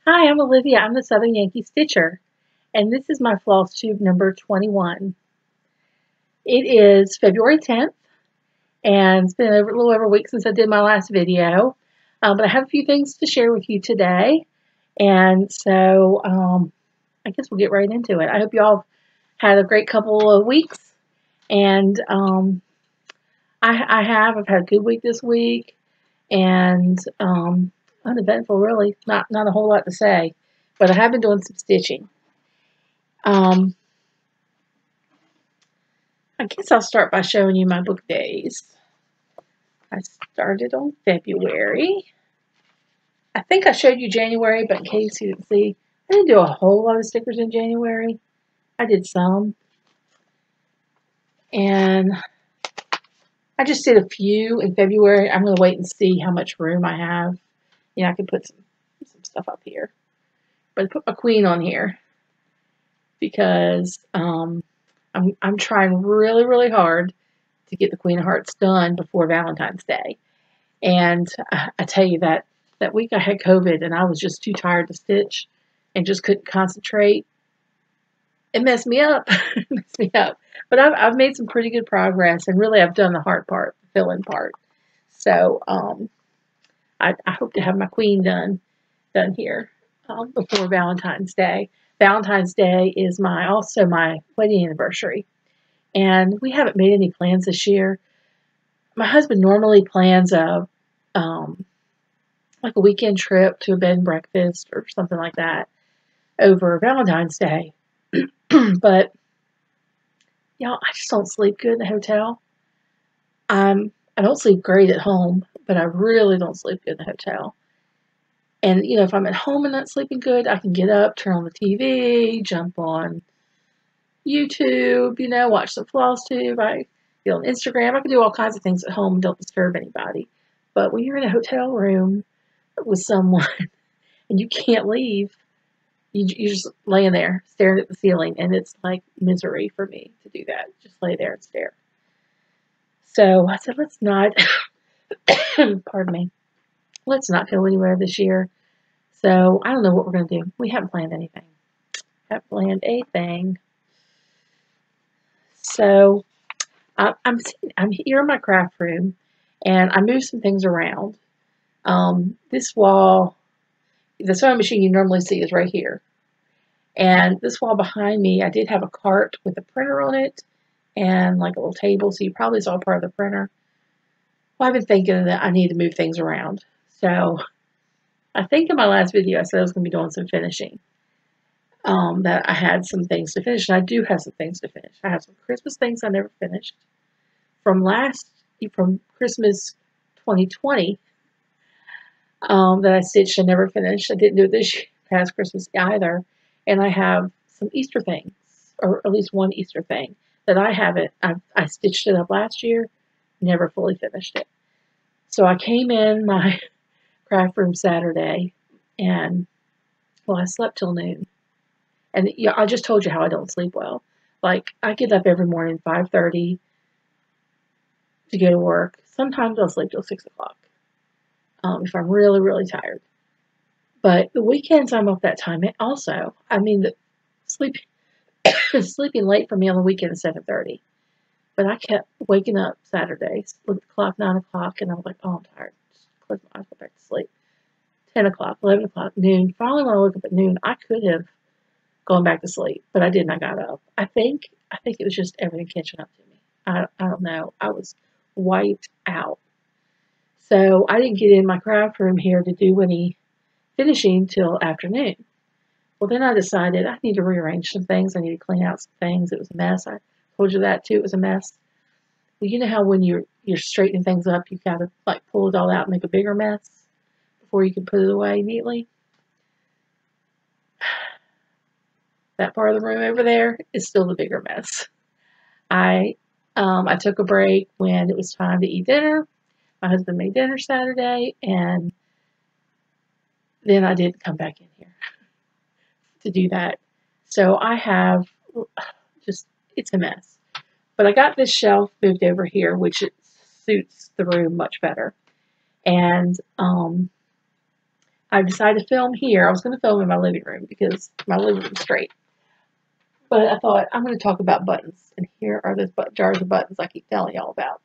Hi, I'm Olivia. I'm the Southern Yankee Stitcher, and this is my Flosstube number 21. It is February 10th, and it's been a little over a week since I did my last video, but I have a few things to share with you today, and so I guess we'll get right into it. I hope you all had a great couple of weeks, and I've had a good week this week, and uneventful really, not a whole lot to say, but I have been doing some stitching. I guess I'll start by showing you my book days. I started on February. I think I showed you January, but in case you didn't see, I didn't do a whole lot of stickers in January. I did some. And I just did a few in February. I'm going to wait and see how much room I have. You know, I can put some stuff up here. But I put my queen on here because I'm trying really, really hard to get the Queen of Hearts done before Valentine's Day. And I tell you that week I had COVID and I was just too tired to stitch and just couldn't concentrate. It messed me up. It messed me up. But I've made some pretty good progress, and really I've done the hard part, the fill-in part. So I hope to have my queen done here before Valentine's Day. Valentine's Day is also my wedding anniversary. And we haven't made any plans this year. My husband normally plans like a weekend trip to a bed and breakfast or something like that over Valentine's Day. But y'all, I just don't sleep good in the hotel. I don't sleep great at home, but I really don't sleep good in the hotel. And you know, if I'm at home and not sleeping good, I can get up, turn on the TV, jump on YouTube, you know, watch some Flosstube. I get on Instagram. I can do all kinds of things at home and don't disturb anybody. But when you're in a hotel room with someone and you can't leave, you're just laying there staring at the ceiling, and it's like misery for me to do that. Just lay there and stare. So I said, let's not, pardon me, let's not go anywhere this year. So I don't know what we're going to do. We haven't planned anything. Haven't planned a thing. So I'm here in my craft room, and I moved some things around. This wall, the sewing machine you normally see is right here. And this wall behind me, I did have a cart with a printer on it and like a little table, so you probably saw part of the printer. Well, I've been thinking that I need to move things around. So I think in my last video I said I was going to be doing some finishing. That I had some things to finish, and I do have some things to finish. I have some Christmas things I never finished from Christmas 2020 that I stitched and never finished. I didn't do it this past Christmas either. And I have some Easter things, or at least one Easter thing that I haven't. I stitched it up last year, never fully finished it. So I came in my craft room Saturday, and well, I slept till noon. And yeah, I just told you how I don't sleep well. Like, I get up every morning 5:30 to go to work. Sometimes I'll sleep till 6 o'clock if I'm really, really tired. But the weekends I'm up that time also. I mean, sleeping late for me on the weekend is 7:30. But I kept waking up Saturdays, look at the clock, 9 o'clock, and I was like, oh, I'm tired. Just close my eyes, go back to sleep. 10 o'clock, 11 o'clock, noon. Finally, when I woke up at noon, I could have going back to sleep, but I didn't. I got up. I think it was just everything catching up to me. I don't know. I was wiped out. So I didn't get in my craft room here to do any finishing till afternoon. Well, then I decided I need to rearrange some things. I need to clean out some things. It was a mess. I told you that too. It was a mess. Well, you know how when you're straightening things up, you gotta like pull it all out and make a bigger mess before you can put it away neatly. That part of the room over there is still the bigger mess. I took a break when it was time to eat dinner. My husband made dinner Saturday, and then I didn't come back in here to do that. So I have it's a mess. But I got this shelf moved over here, which it suits the room much better. And I decided to film here. I was going to film in my living room because my living room's straight. But I thought, I'm going to talk about buttons. And here are those jars of buttons I keep telling y'all about.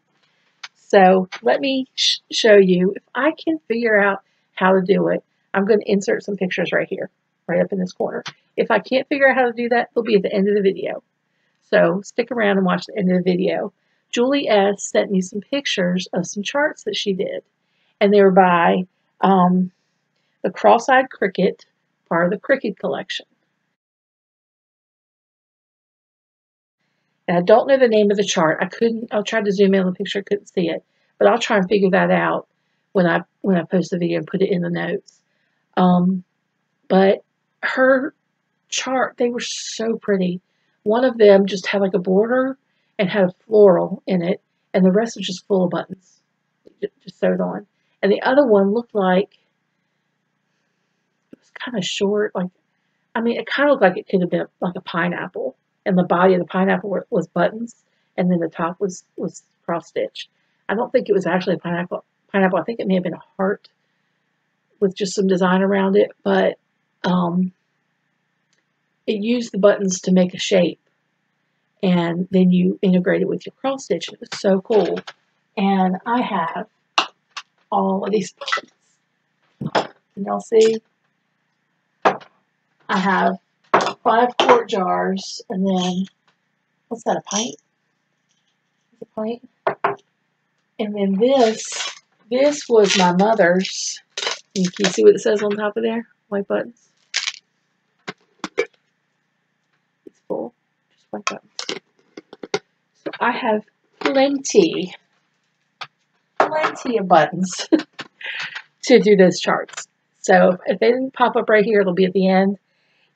So let me show you. If I can figure out how to do it, I'm going to insert some pictures right here, right up in this corner. If I can't figure out how to do that, they'll be at the end of the video. So stick around and watch the end of the video. Julie S. sent me some pictures of some charts that she did. And they were by the Cross-Eyed Cricket, part of the Cricket collection. And I don't know the name of the chart. I tried to zoom in on the picture, I couldn't see it. But I'll try and figure that out when I post the video and put it in the notes. But her chart, they were so pretty. One of them just had like a border and had a floral in it, and the rest was just full of buttons, just sewed on. And the other one looked like it was kind of short, like, I mean, it kind of looked like it could have been like a pineapple, and the body of the pineapple was buttons, and then the top was cross stitch. I don't think it was actually a pineapple. I think it may have been a heart with just some design around it, but it used the buttons to make a shape, and then you integrate it with your cross stitch. It was so cool. And I have all of these buttons. Can y'all see? I have 5 quart jars, and then, what's that, a pint? Is it a pint? And then this was my mother's. Can you see what it says on top of there? White buttons. It's full. Just white buttons. So I have plenty of buttons to do those charts. So if they didn't pop up right here, they'll be at the end.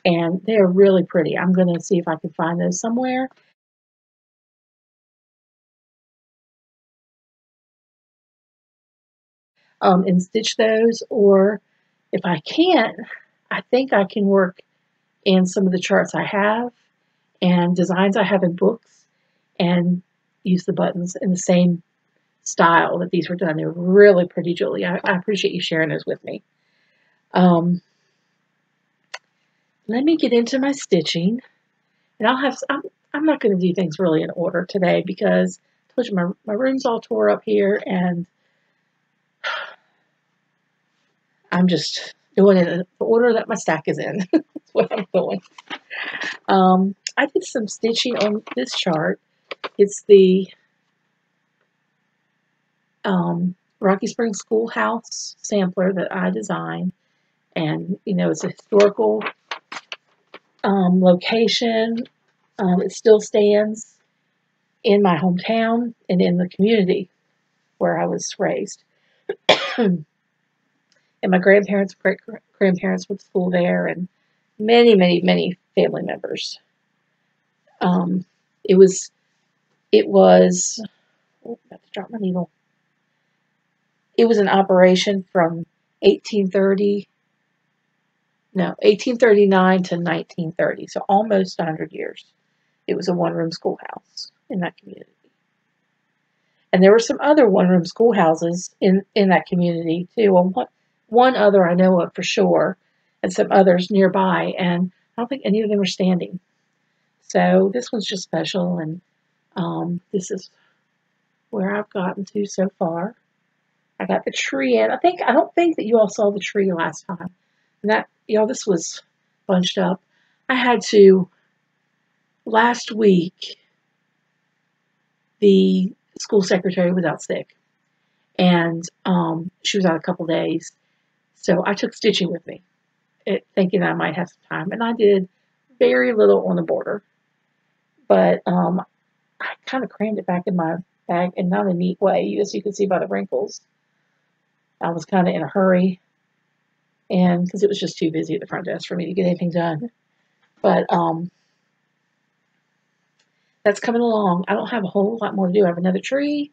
And they're really pretty. I'm going to see if I can find those somewhere. And stitch those, or if I can't, I think I can work in some of the charts I have and designs I have in books and use the buttons in the same style that these were done. They're really pretty, Julie. I appreciate you sharing those with me. Let me get into my stitching, and I'm not going to do things really in order today because I told you my room's all tore up here, and I'm just doing it in the order that my stack is in. That's what I'm doing. I did some stitching on this chart. It's the Rocky Springs Schoolhouse sampler that I designed. And, you know, it's a historical location. It still stands in my hometown and in the community where I was raised. And my grandparents, great-grandparents went to school there, and many, many, many family members. It was, oh, I have to drop my needle. It was an operation from 1839 to 1930, so almost 100 years. It was a one-room schoolhouse in that community. And there were some other one-room schoolhouses in that community, too. Well, one other I know of for sure, and some others nearby, and I don't think any of them are standing. So this one's just special, and this is where I've gotten to so far. I got the tree in. I don't think that you all saw the tree last time. And that, y'all, this was bunched up. I had to, last week, the school secretary was out sick, and she was out a couple days. So I took stitching with me, thinking I might have some time, and I did very little on the border. But I kind of crammed it back in my bag in not a neat way, as you can see by the wrinkles. I was kind of in a hurry, and because it was just too busy at the front desk for me to get anything done. But that's coming along. I don't have a whole lot more to do. I have another tree.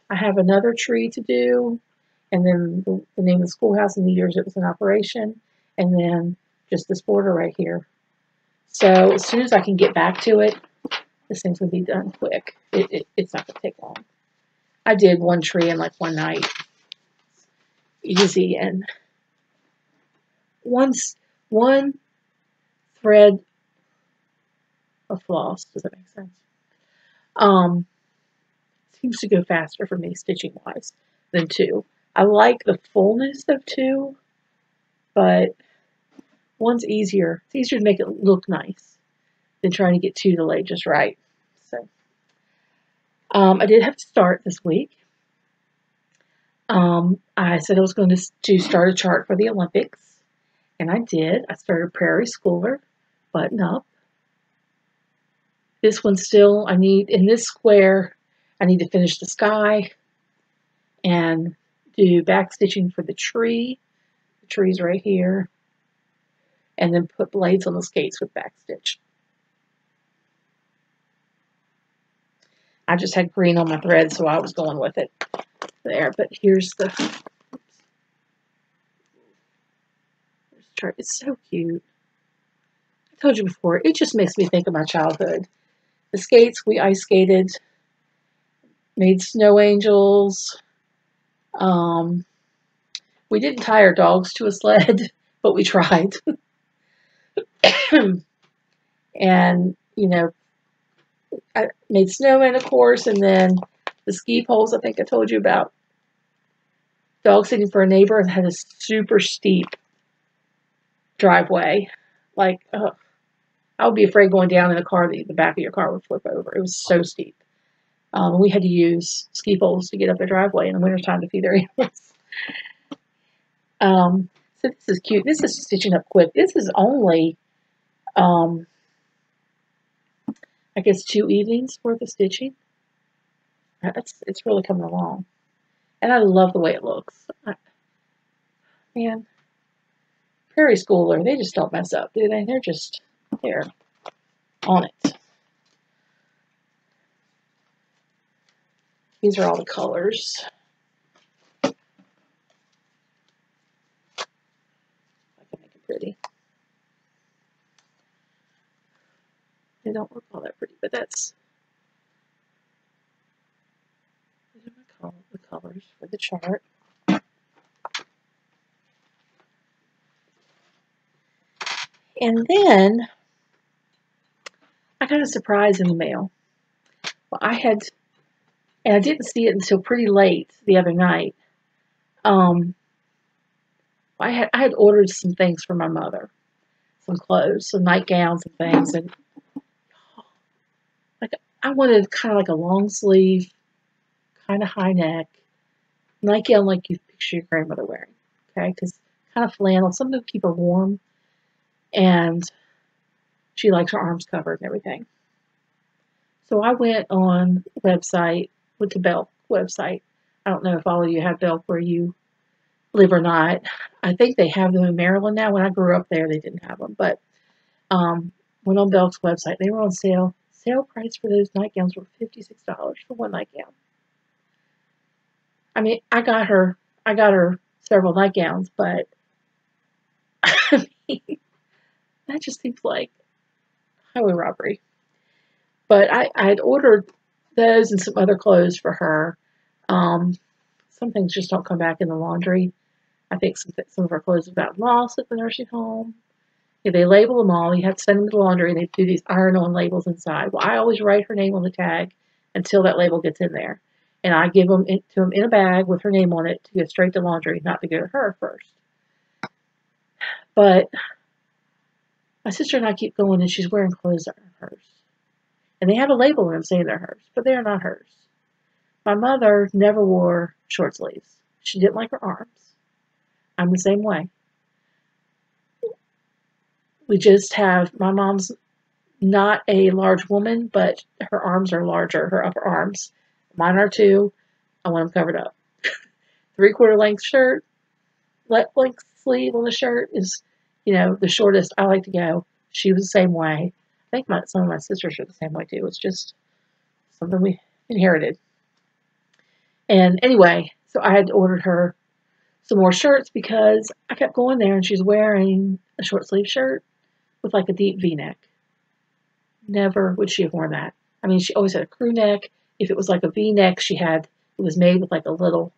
I have another tree to do, and then the name of the schoolhouse and the years it was in operation, and then just this border right here. So as soon as I can get back to it, this thing's going to be done quick. It's not going to take long. I did one tree in like one night. Easy. And one thread of floss. Does that make sense? Seems to go faster for me stitching wise than 2. I like the fullness of 2, but one's easier. It's easier to make it look nice than trying to get 2 to lay just right. So I did have to start this week. I said I was going to start a chart for the Olympics, and I did. I started Prairie Schooler, button up. This one still, I need, in this square, I need to finish the sky and do back stitching for the tree. The tree's right here. And then put blades on the skates with back stitch. I just had green on my thread, so I was going with it there. But here's the chart. It's so cute. I told you before, it just makes me think of my childhood. The skates, we ice skated, made snow angels. We didn't tie our dogs to a sled, but we tried. And, you know, I made snowmen, of course, and then the ski poles I think I told you about. Dog sitting for a neighbor and had a super steep driveway. Like, I would be afraid going down in a car that the back of your car would flip over. It was so steep. We had to use ski poles to get up the driveway in the wintertime to feed their animals. So this is cute. This is stitching up quick. This is only, I guess, 2 evenings worth of stitching. It's really coming along. And I love the way it looks. Man, Prairie Schooler, they just don't mess up, do they? They're on it. These are all the colors. I can make it pretty. They don't look all that pretty, but these are the colors for the chart. And then I got a surprise in the mail. Well, and I didn't see it until pretty late the other night. I had ordered some things for my mother, some clothes, some nightgowns and things, and like I wanted kind of like a long sleeve, kind of high neck nightgown, like you picture your grandmother wearing. Okay, because kind of flannel, something to keep her warm, and she likes her arms covered and everything. So I went on the website, went to Belk website. I don't know if all of you have Belk where you live or not. I think they have them in Maryland now. When I grew up there, they didn't have them. But went on Belk's website. They were on sale. Sale price for those nightgowns were $56 for one nightgown. I mean, I got her several nightgowns, but I mean, that just seems like highway robbery. But I had ordered those and some other clothes for her. Some things just don't come back in the laundry. I think some of her clothes have gotten lost at the nursing home. Yeah, they label them all. You have to send them to the laundry, and they do these iron-on labels inside. Well, I always write her name on the tag until that label gets in there. And I give them to them in a bag with her name on it to go straight to laundry, not to go to her first. But my sister and I keep going, and she's wearing clothes that are hers. And they have a label on them saying they're hers, but they are not hers. My mother never wore short sleeves. She didn't like her arms. I'm the same way. We just have, my mom's not a large woman, but her arms are larger, her upper arms. Mine are too. I want them covered up. 3/4 length shirt, length sleeve on the shirt is, the shortest I like to go. She was the same way. I think some of my sisters are the same way too. It's just something we inherited. And anyway, so I had ordered her some more shirts because I kept going there and she's wearing a short sleeve shirt with like a deep V-neck. Never would she have worn that. I mean, she always had a crew neck. If it was like a V-neck, she had It was made with like a little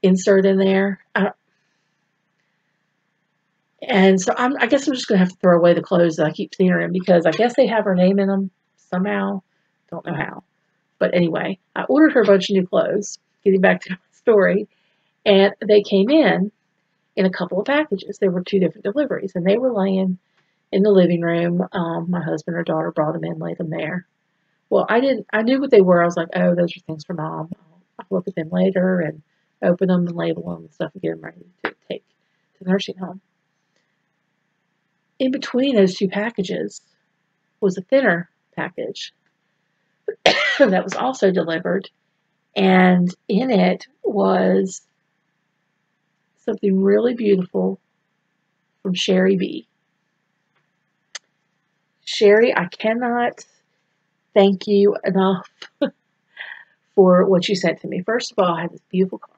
insert in there. And so I guess I'm just going to have to throw away the clothes that I keep seeing her in, because I guess they have her name in them somehow. Don't know how. But anyway, I ordered her a bunch of new clothes, getting back to my story, and they came in a couple of packages. There were 2 different deliveries, and they were laying in the living room. My husband or daughter brought them in, laid them there. Well, I knew what they were. I was like, oh, those are things for Mom. I'll look at them later and open them and label them and stuff and get them ready to take to the nursing home. In between those 2 packages was a thinner package that was also delivered, and in it was something really beautiful from Sherry B. Sherry, I cannot thank you enough for what you sent to me. First of all, I had this beautiful card.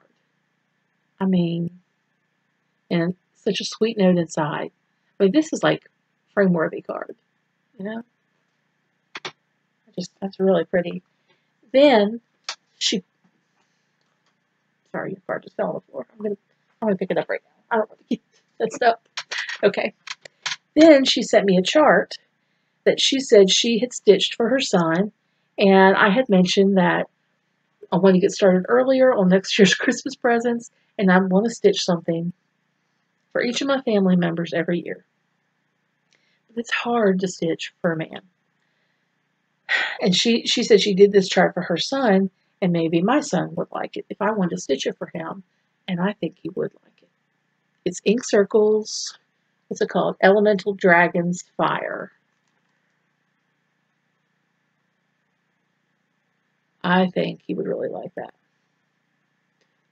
I mean, and such a sweet note inside. I mean, this is like frame-worthy card, you know? That's really pretty. Then sorry, your card just fell on the floor. I'm gonna pick it up right now. I don't want to keep that stuff. Okay. Then she sent me a chart that she said she had stitched for her son, and I had mentioned that I want to get started earlier on next year's Christmas presents, and I want to stitch something for each of my family members every year. But it's hard to stitch for a man. And she said she did this chart for her son, and maybe my son would like it if I wanted to stitch it for him, and I think he would like it. It's Ink Circles. What's it called? Elemental Dragons Fire. I think he would really like that.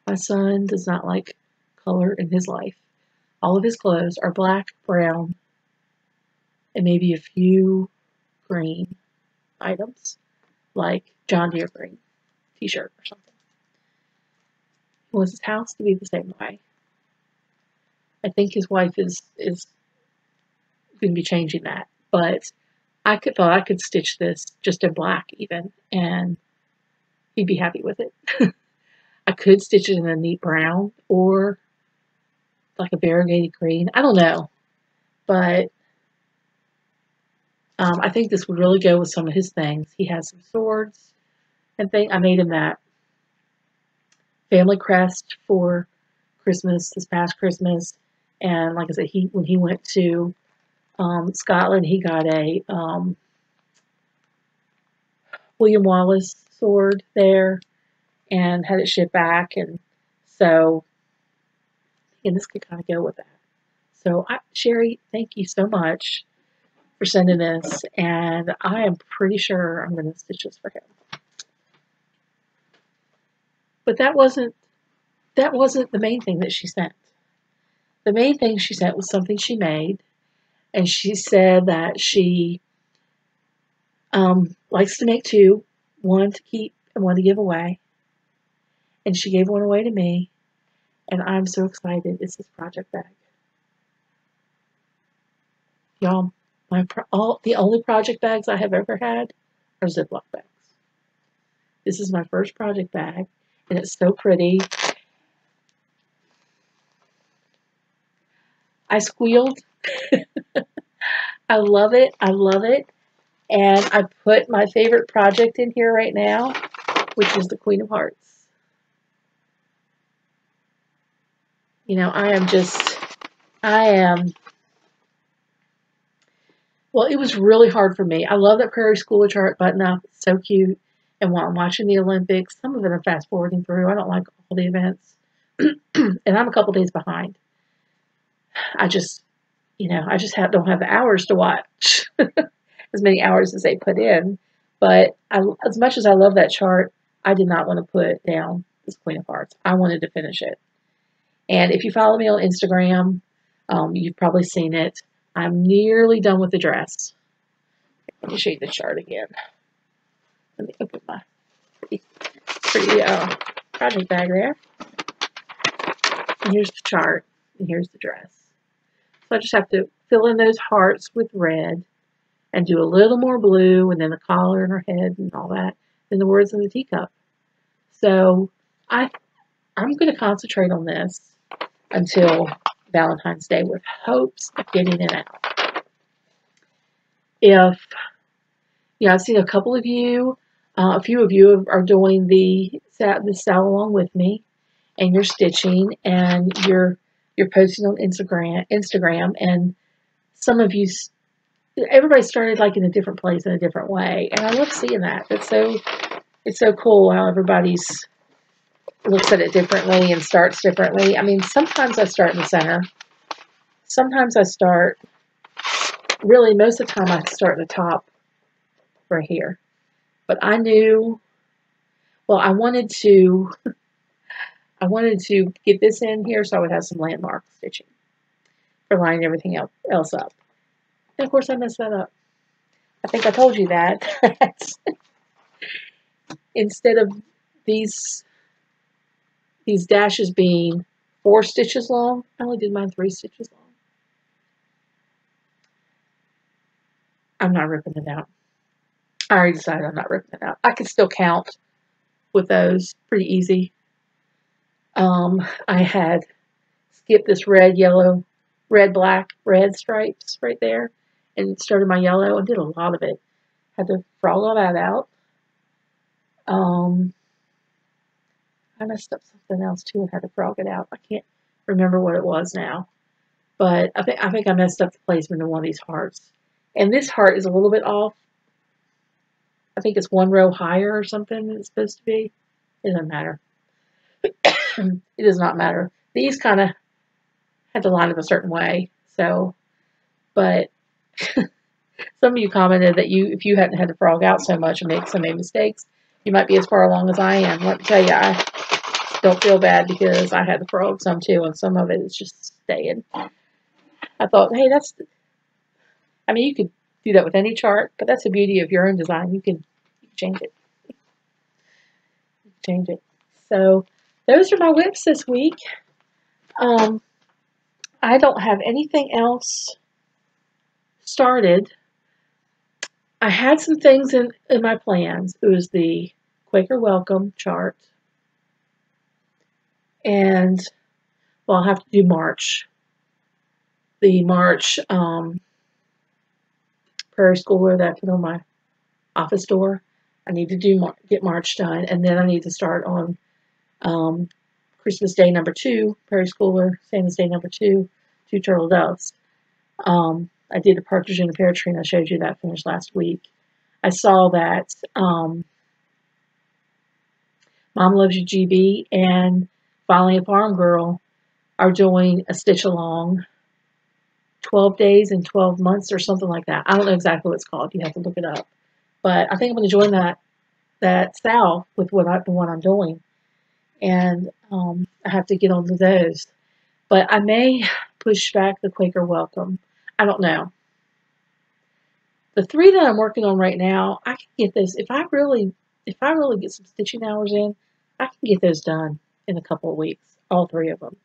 My son does not like color in his life. All of his clothes are black, brown, and maybe a few green items, like John Deere green t-shirt or something. He wants his house to be the same way. I think his wife is going to be changing that, but I thought I could stitch this just in black even, and he'd be happy with it. I could stitch it in a neat brown or like a variegated green. I don't know, but I think this would really go with some of his things. He has some swords and things. I made him that family crest for Christmas, this past Christmas. And like I said, when he went to Scotland, he got a William Wallace sword there and had it shipped back. And so, and this could kind of go with that. So, Sherry, thank you so much for sending this, and I am pretty sure I'm going to stitch this for him. But that wasn't the main thing that she sent. The main thing she sent was something she made, and she said that she likes to make 2, one to keep and one to give away. And she gave one away to me, and I'm so excited. It's this project bag. Y'all, the only project bags I have ever had are Ziploc bags. This is my first project bag, and it's so pretty. I squealed. I love it. I love it. And I put my favorite project in here right now, which is the Queen of Hearts. You know, well, it was really hard for me. I love that Prairie School of Chart button-up. It's so cute. And while I'm watching the Olympics, some of it I'm fast-forwarding through. I don't like all the events. And I'm a couple days behind. I just don't have the hours to watch. As many hours as they put in. But as much as I love that chart, I did not want to put down this Queen of Hearts. I wanted to finish it. And if you follow me on Instagram, you've probably seen it. I'm nearly done with the dress. Let me show you the chart again. Let me open my pretty project bag there. And here's the chart, and here's the dress. So I just have to fill in those hearts with red and do a little more blue, and then the collar and her head and all that, and the words in the teacup. So I'm going to concentrate on this until Valentine's Day with hopes of getting it out. If, I've seen a couple of you, a few of you are doing the style along with me, and you're stitching, and you're posting on Instagram, and some of you, everybody started like in a different place in a different way, and I love seeing that. It's so cool how everybody's looks at it differently and starts differently. I mean, sometimes I start in the center. Sometimes I start, really most of the time I start at the top right here. But I knew, well, I wanted to get this in here so I would have some landmark stitching for lining everything else up. And of course I messed that up. I think I told you that. Instead of these dashes being 4 stitches long, I only did mine 3 stitches long. I'm not ripping it out. I already decided I'm not ripping it out. I can still count with those pretty easy. I had skipped this red, yellow, red, black, red stripes right there and started my yellow and did a lot of it. Had to frog all that out. I messed up something else too and had to frog it out. I can't remember what it was now. But I think I messed up the placement of one of these hearts. And this heart is a little bit off. I think it's 1 row higher or something than it's supposed to be. It doesn't matter. It does not matter. These kind of had to line up a certain way. So, but some of you commented that if you hadn't had to frog out so much and make so many mistakes, you might be as far along as I am. Let me tell you, I don't feel bad because I had to frog some too, and some of it is just staying. I thought, hey, I mean, you could do that with any chart, but that's the beauty of your own design. You can change it. Change it. So those are my whips this week. I don't have anything else started. I had some things in my plans. It was the Quaker Welcome chart. And, well, I'll have to do March. The March Prairie Schooler that I put on my office door. I need to get March done. And then I need to start on Christmas Day number 2, Prairie Schooler, Santa's Day number 2, 2 Turtle Doves. I did the Partridge in a Pear Tree, and I showed you that finished last week. I saw that Mom Loves You GB and Finally a Farm Girl are doing a stitch along 12 days and 12 months or something like that. I don't know exactly what it's called. You have to look it up. But I think I'm going to join that style with the one I'm doing. And I have to get onto those. But I may push back the Quaker Welcome. I don't know. The 3 that I'm working on right now, I can get those. If I really get some stitching hours in, I can get those done in a couple of weeks. All 3 of them.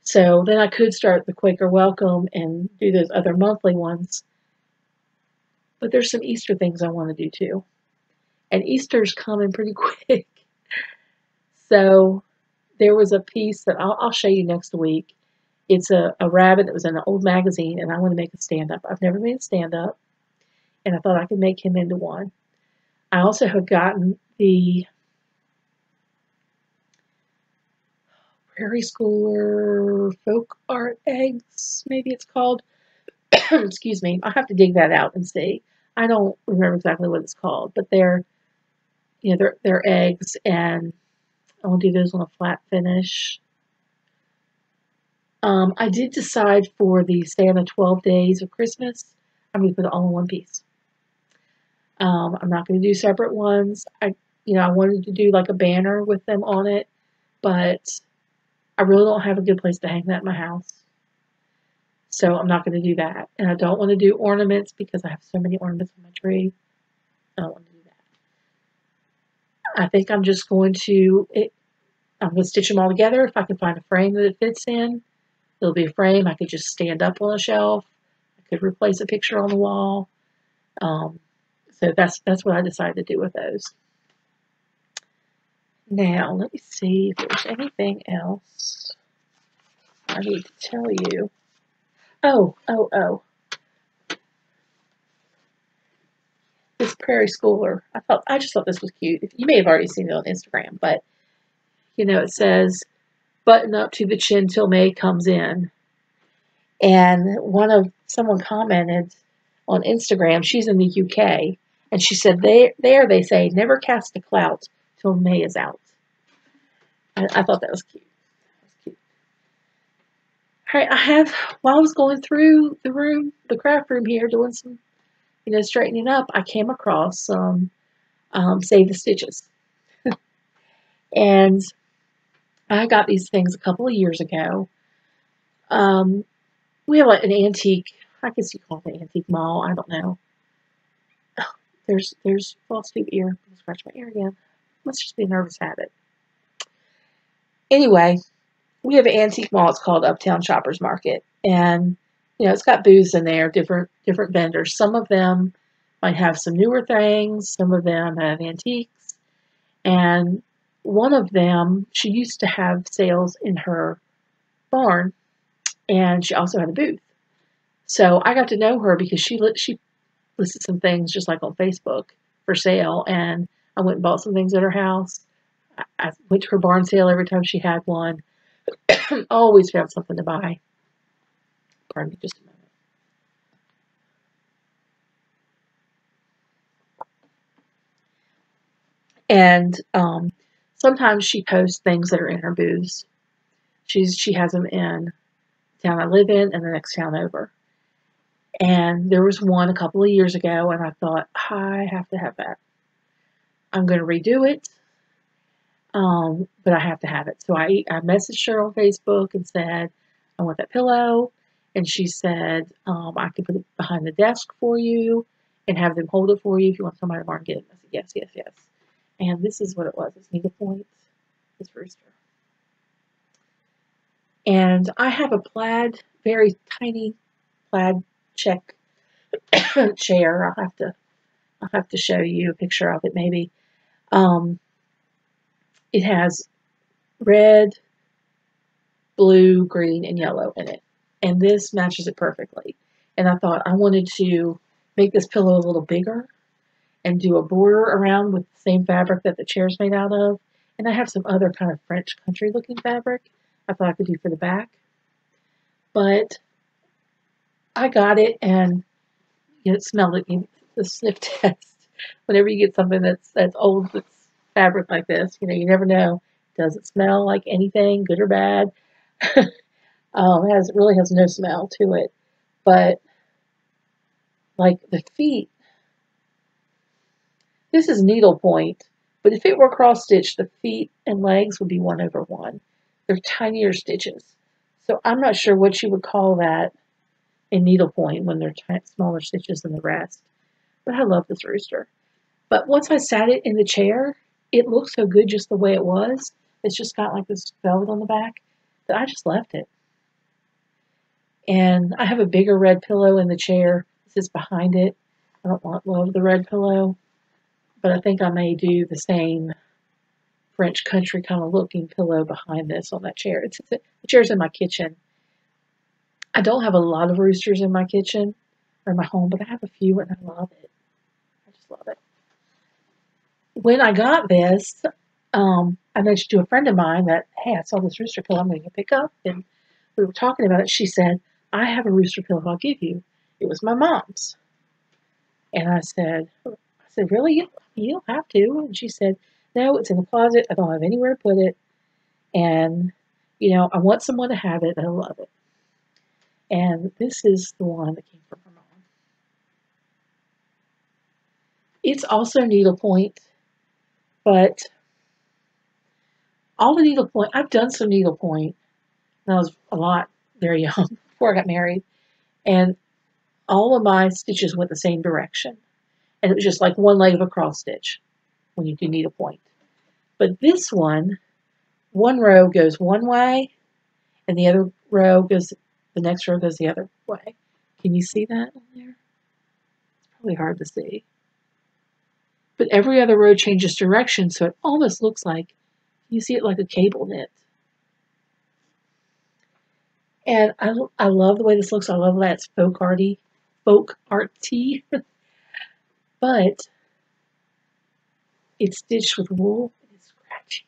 So then I could start the Quaker Welcome and do those other monthly ones. But there's some Easter things I want to do too. And Easter's coming pretty quick. So there was a piece that I'll show you next week. It's a rabbit that was in an old magazine, and I want to make a stand-up. I've never made a stand-up, and I thought I could make him into one. I also have gotten the Prairie Schooler Folk Art Eggs, maybe it's called. Excuse me. I'll have to dig that out and see. I don't remember exactly what it's called, but they're eggs, and I want to do those on a flat finish. I did decide for the Santa 12 Days of Christmas, I'm going to put it all in one piece. I'm not going to do separate ones. I wanted to do like a banner with them on it, but I really don't have a good place to hang that in my house. So I'm not going to do that. And I don't want to do ornaments because I have so many ornaments on my tree. I don't want to do that. I think I'm just going to, I'm going to stitch them all together. If I can find a frame that it fits in, it'll be a frame. I could just stand up on a shelf. I could replace a picture on the wall. So that's what I decided to do with those. Now, let me see if there's anything else I need to tell you. Oh. This Prairie Schooler. I just thought this was cute. You may have already seen it on Instagram, but it says button up to the chin till May comes in. And someone commented on Instagram, she's in the UK, and she said they say never cast a clout till May is out. I thought that was cute. All right, while I was going through the craft room here, doing some, straightening up, I came across some Save the Stitches. And I got these things a couple of years ago. We have an antique, I guess you call it an antique mall, I don't know. There's Flosstube ear. I'm gonna scratch my ear again. Must just be a nervous habit. Anyway, we have an antique mall. It's called Uptown Shoppers Market, and it's got booths in there, different vendors. Some of them might have some newer things. Some of them have antiques, and one of them, she used to have sales in her barn, and she also had a booth. So I got to know her because she listed some things just like on Facebook for sale, and I went and bought some things at her house. I went to her barn sale every time she had one. Always found something to buy. Pardon me just a minute. And sometimes she posts things that are in her booths. She has them in the town I live in and the next town over. And there was one a couple of years ago, and I thought, I have to have that. I'm going to redo it, but I have to have it. So I messaged her on Facebook and said, I want that pillow. And she said, I can put it behind the desk for you and have them hold it for you if you want somebody to get it. I said, yes. And this is what it was. It's needlepoint. This rooster. And I have a plaid, very tiny plaid check chair. I'll have to show you a picture of it maybe. It has red, blue, green, and yellow in it. And this matches it perfectly. And I thought I wanted to make this pillow a little bigger and do a border around with the same fabric that the chair's made out of. And I have some other kind of French country looking fabric I thought I could do for the back. But I got it, and smelled it. The sniff test. Whenever you get something that's old, that's fabric like this, you never know. Does it smell like anything, good or bad? It really has no smell to it. But like the feet, this is needlepoint, but if it were cross stitched, the feet and legs would be 1/1. They're tinier stitches. So I'm not sure what you would call that in needlepoint when they're smaller stitches than the rest. But I love this rooster. But once I sat it in the chair, it looked so good just the way it was. It's just got like this velvet on the back that I just left it. And I have a bigger red pillow in the chair. This is behind it. I don't love the red pillow, but I think I may do the same French country kind of looking pillow behind this on that chair. The chair's in my kitchen. I don't have a lot of roosters in my kitchen or in my home, but I have a few and I love it. I just love it. When I got this, I mentioned to a friend of mine that, hey, I saw this rooster pillow I'm going to pick up. And we were talking about it. She said, I have a rooster pillow I'll give you. It was my mom's. And I said, really? You don't have to. And she said, no, it's in the closet. I don't have anywhere to put it. And, I want someone to have it. They'll love it. And this is the one that came from her mom. It's also needlepoint, but all the needlepoint, I've done some needlepoint when I was very young, before I got married. And all of my stitches went the same direction. And it was just like one leg of a cross stitch when you do needlepoint. But this one row goes one way, and the next row goes the other way. Can you see that on there? It's probably hard to see. But every other row changes direction, so it almost looks like You see it like a cable knit. And I love the way this looks. I love that it's folk arty, but it's stitched with wool and it's scratchy.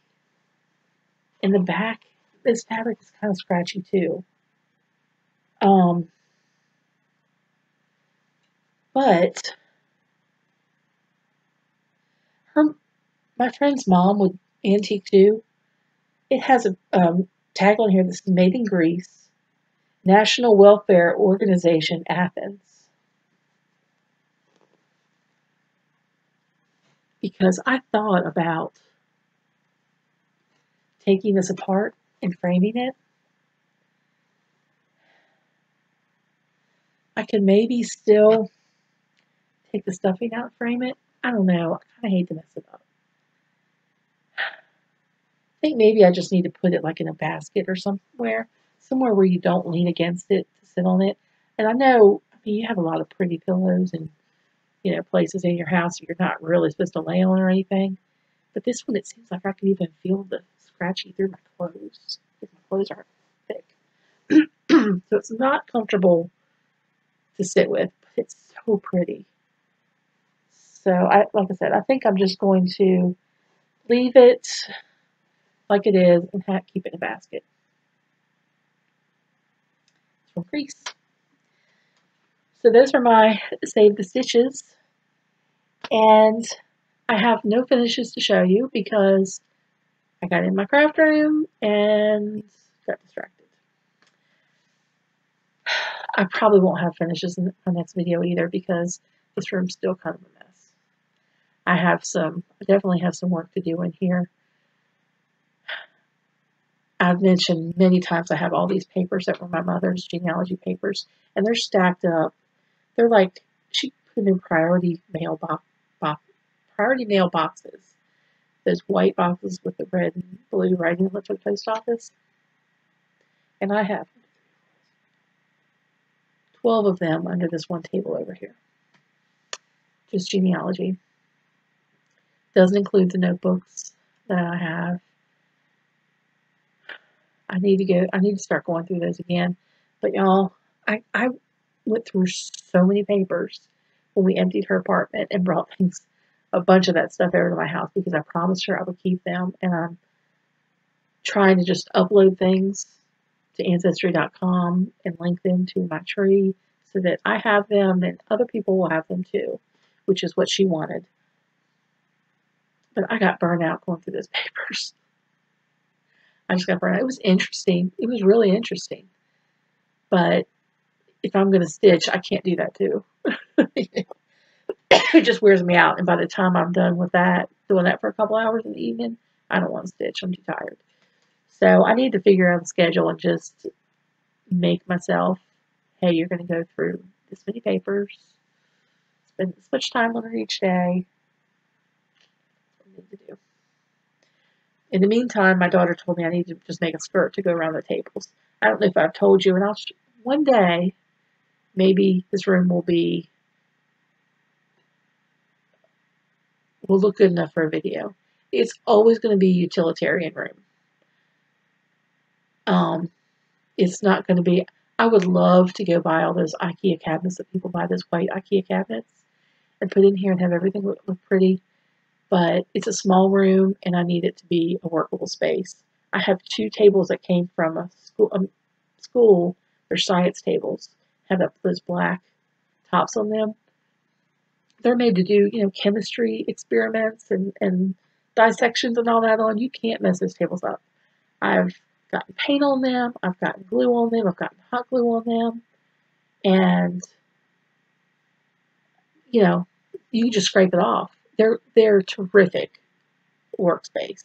In the back, this fabric is kind of scratchy too. But my friend's mom would antique too. It has a tag on here that's made in Greece, National Welfare Organization, Athens. Because I thought about taking this apart and framing it. I could maybe still take the stuffing out and frame it. I don't know. I kind of hate to mess it up. I think maybe I just need to put it like in a basket or somewhere where you don't lean against it to sit on it. And I know, I mean, you have a lot of pretty pillows and, you know, places in your house you're not really supposed to lay on or anything. But this one, it seems like I can even feel the scratchy through my clothes because my clothes aren't thick. So it's not comfortable to sit with, but it's so pretty. So, like I said, I think I'm just going to leave it like it is and keep it in a basket. It's from Greece. So those are my Save the Stitches. And I have no finishes to show you because I got in my craft room and got distracted. I probably won't have finishes in my next video either because this room's still kind of a mess. I definitely have some work to do in here. I've mentioned many times I have all these papers that were my mother's genealogy papers, and they're stacked up. They're like, she put them in priority mail boxes. Those white boxes with the red and blue writing for the post office. And I have 12 of them under this one table over here. Just genealogy. Doesn't include the notebooks that I have. I need to start going through those again. But y'all, I went through so many papers when we emptied her apartment and brought a bunch of that stuff over to my house because I promised her I would keep them, and I'm trying to just upload things to Ancestry.com and link them to my tree so that I have them and other people will have them too, which is what she wanted. But I got burned out going through those papers. I just got burned out. It was interesting. It was really interesting. But if I'm going to stitch, I can't do that too. It just wears me out. And by the time I'm done with that, doing that for a couple hours in the evening, I don't want to stitch. I'm too tired. So I need to figure out a schedule and just make myself, hey, you're going to go through this many papers, spend this much time on her each day. That's what I need to do. In the meantime, my daughter told me I need to just make a skirt to go around the tables. I don't know if I've told you, and one day, maybe this room will look good enough for a video. It's always going to be a utilitarian room. It's not going to be, I would love to go buy all those IKEA cabinets that people buy, those white IKEA cabinets, and put in here and have everything look pretty. But it's a small room, and I need it to be a workable space. I have 2 tables that came from a school. They're science tables. Have those black tops on them. They're made to do, chemistry experiments and dissections and all that on. You can't mess those tables up. I've gotten paint on them. I've gotten glue on them. I've gotten hot glue on them. And, you can just scrape it off. They're terrific workspace.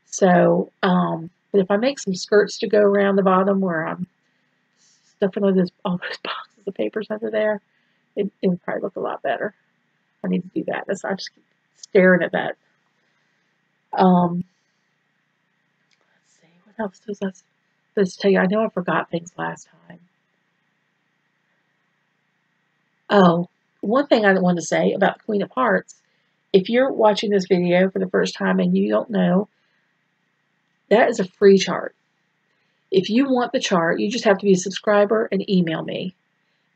So, but if I make some skirts to go around the bottom where I'm stuffing all those boxes of papers under there, it would probably look a lot better. I need to do that. I just keep staring at that. Let's see, what else was I supposed to tell you? I know I forgot things last time. Oh, one thing I wanted to say about the Queen of Hearts. If you're watching this video for the first time and you don't know, That is a free chart. If you want the chart, you just have to be a subscriber and email me.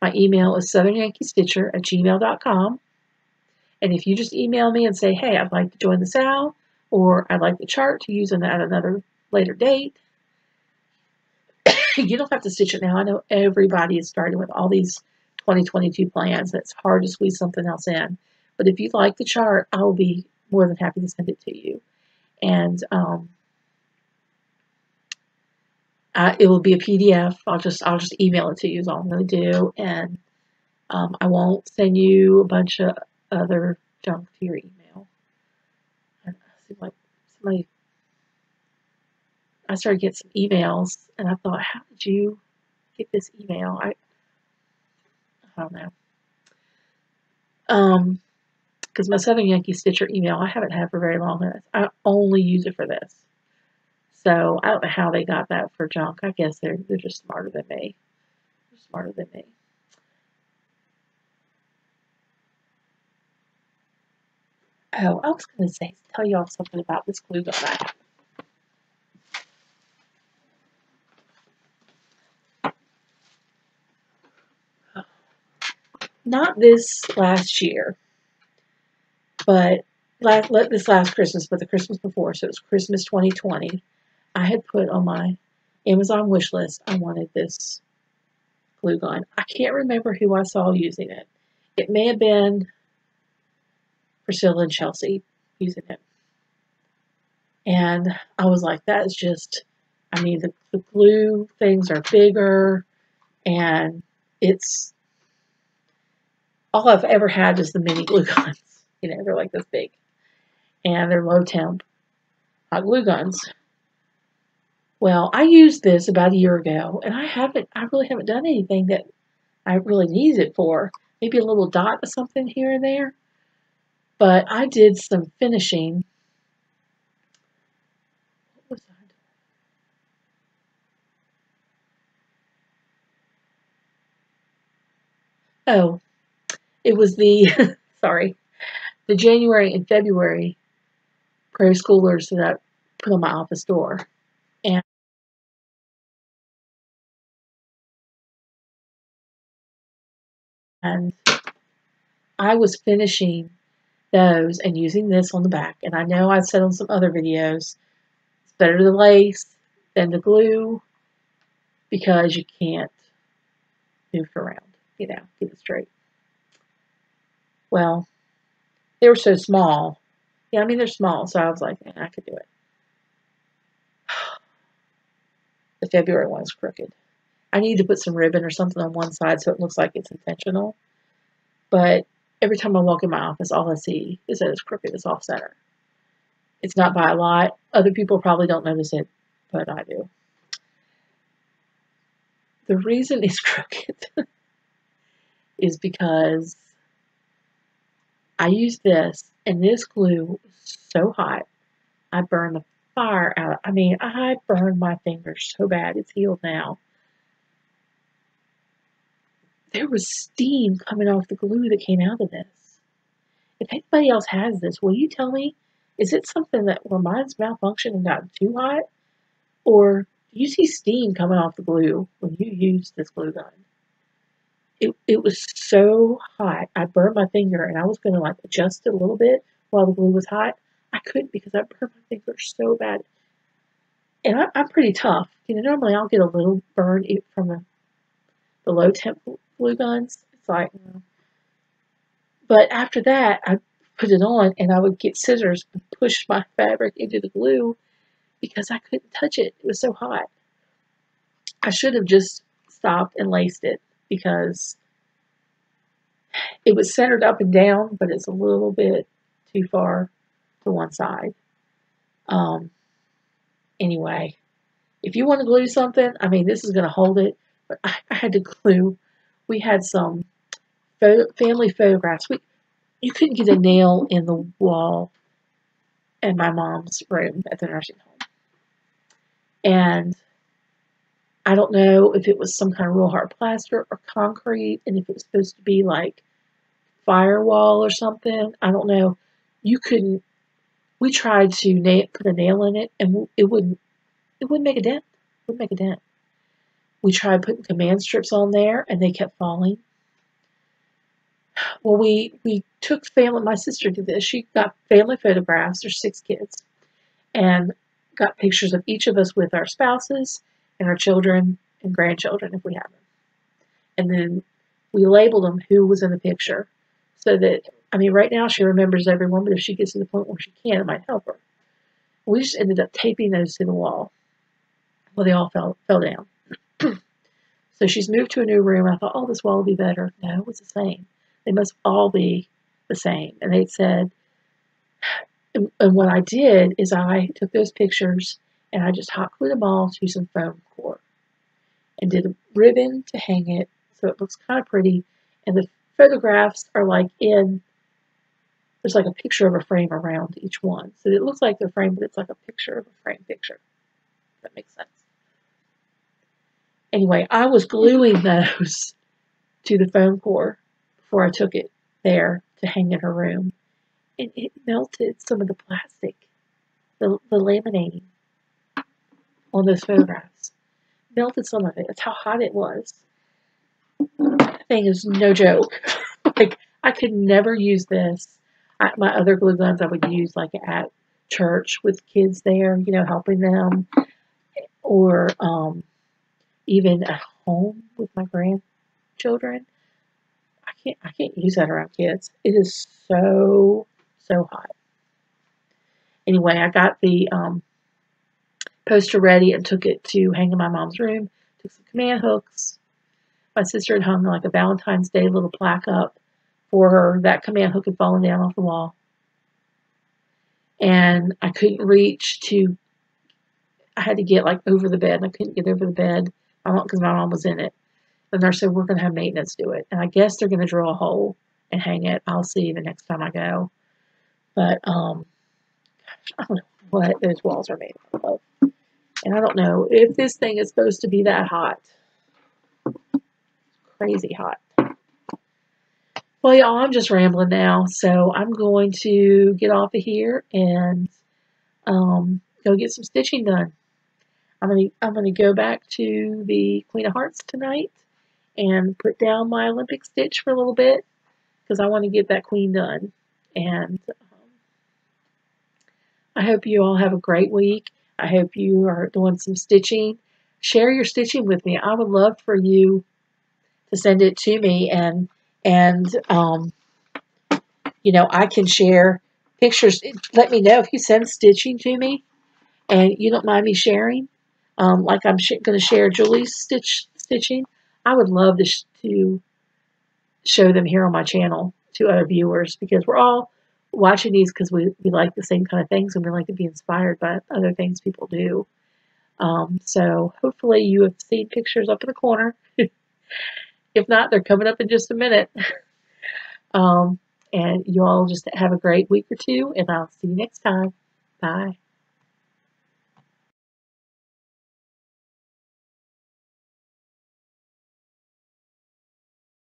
My email is southernyankeestitcher@gmail.com. And if you just email me and say, hey, I'd like to join the SAL, or I'd like the chart to use at another later date, you don't have to stitch it now. I know everybody is starting with all these 2022 plans. It's hard to squeeze something else in. But if you like the chart, I will be more than happy to send it to you. And it will be a PDF. I'll just email it to you is all I'm going to do. And I won't send you a bunch of other junk to your email. I seem like somebody. I started getting some emails, and I thought, how did you get this email? I don't know. Because my Southern Yankee Stitcher email I haven't had for very long. I only use it for this. So I don't know how they got that for junk. I guess they're just smarter than me. They're smarter than me. Oh, I was going to tell you all something about this glue gun I have. Not this last year, but this last Christmas, but the Christmas before, so it was Christmas 2020, I had put on my Amazon wish list, I wanted this glue gun. I can't remember who I saw using it. It may have been Priscilla and Chelsea using it. And I was like, that is just, I mean, the glue things are bigger, and it's, all I've ever had is the mini glue guns. You know, they're like this big. And they're low temp hot glue guns. Well, I used this about a year ago, and I really haven't done anything that I really needed it for. Maybe a little dot of something here and there. But I did some finishing. What was that? Oh, it was the, sorry, the January and February Prairie Schoolers that I put on my office door. And I was finishing those and using this on the back. And I know I've said on some other videos, it's better to lace than to glue because you can't move it around, you know, get it straight. Well, they were so small. Yeah, I mean, they're small, so I was like, I could do it. The February one's crooked. I need to put some ribbon or something on one side so it looks like it's intentional. But every time I walk in my office, all I see is that it's crooked. It's off center. It's not by a lot. Other people probably don't notice it, but I do. The reason it's crooked is because I used this, and this glue was so hot, I burned the fire out. I mean, I burned my fingers so bad. It's healed now. There was steam coming off the glue that came out of this. If anybody else has this, will you tell me, is it something that where mine's malfunctioned and got too hot? Or do you see steam coming off the glue when you use this glue gun? It was so hot. I burned my finger, and I was going to like adjust it a little bit while the glue was hot. I couldn't because I burned my finger so bad. And I'm pretty tough. You know, normally I'll get a little burn from the low temp glue guns. It's like, but after that, I put it on, and I would get scissors and push my fabric into the glue because I couldn't touch it. It was so hot. I should have just stopped and laced it because it was centered up and down, but it's a little bit too far to one side. Anyway, if you want to glue something, I mean, this is going to hold it, but I had to glue. We had some family photographs. You couldn't get a nail in the wall in my mom's room at the nursing home. And I don't know if it was some kind of real hard plaster or concrete, and if it was supposed to be like firewall or something. I don't know. You couldn't. We tried to put a nail in it, and it wouldn't it wouldn't make a dent. It wouldn't make a dent. We tried putting command strips on there, and they kept falling. Well, we took family. My sister did this. She got family photographs. There's 6 kids, and got pictures of each of us with our spouses and our children and grandchildren if we have them. And then we labeled them who was in the picture, so that, I mean, right now she remembers everyone, but if she gets to the point where she can't, it might help her. We just ended up taping those to the wall. Well, they all fell down. So she's moved to a new room. I thought, oh, this wall will be better. No, it was the same. They must all be the same. And they said, and what I did is I took those pictures and I just hot glued them all to some foam core and did a ribbon to hang it so it looks kind of pretty. And the photographs are like there's like a picture of a frame around each one. So it looks like they're framed, but it's like a picture of a frame picture. If that makes sense. Anyway, I was gluing those to the foam core before I took it there to hang in her room. And it melted some of the plastic, the laminating on those photographs. Melted some of it. That's how hot it was. That thing is no joke. Like, I could never use this. My other glue guns I would use like at church with kids there, you know, helping them. Or even at home with my grandchildren. I can't use that around kids. It is so hot. Anyway, I got the poster ready and took it to hang in my mom's room. Took some command hooks. My sister had hung like a Valentine's Day little plaque up for her. That command hook had fallen down off the wall. And I couldn't reach to, I had to get like over the bed, and I couldn't get over the bed because my mom was in it. The nurse said, we're going to have maintenance do it. And I guess they're going to drill a hole and hang it. I'll see the next time I go. But, gosh, I don't know what those walls are made of. And I don't know if this thing is supposed to be that hot. Crazy hot. Well, y'all, I'm just rambling now. So I'm going to get off of here and go get some stitching done. I'm gonna go back to the Queen of Hearts tonight and put down my Olympic stitch for a little bit because I want to get that queen done. And I hope you all have a great week. I hope you are doing some stitching. Share your stitching with me. I would love for you to send it to me, and you know, I can share pictures. Let me know if you send stitching to me and you don't mind me sharing. Like I'm going to share Julie's stitching. I would love to show them here on my channel to other viewers, because we're all watching these because we like the same kind of things and we like to be inspired by other things people do. So hopefully you have seen pictures up in the corner. If not, they're coming up in just a minute. And you all just have a great week or two, and I'll see you next time. Bye.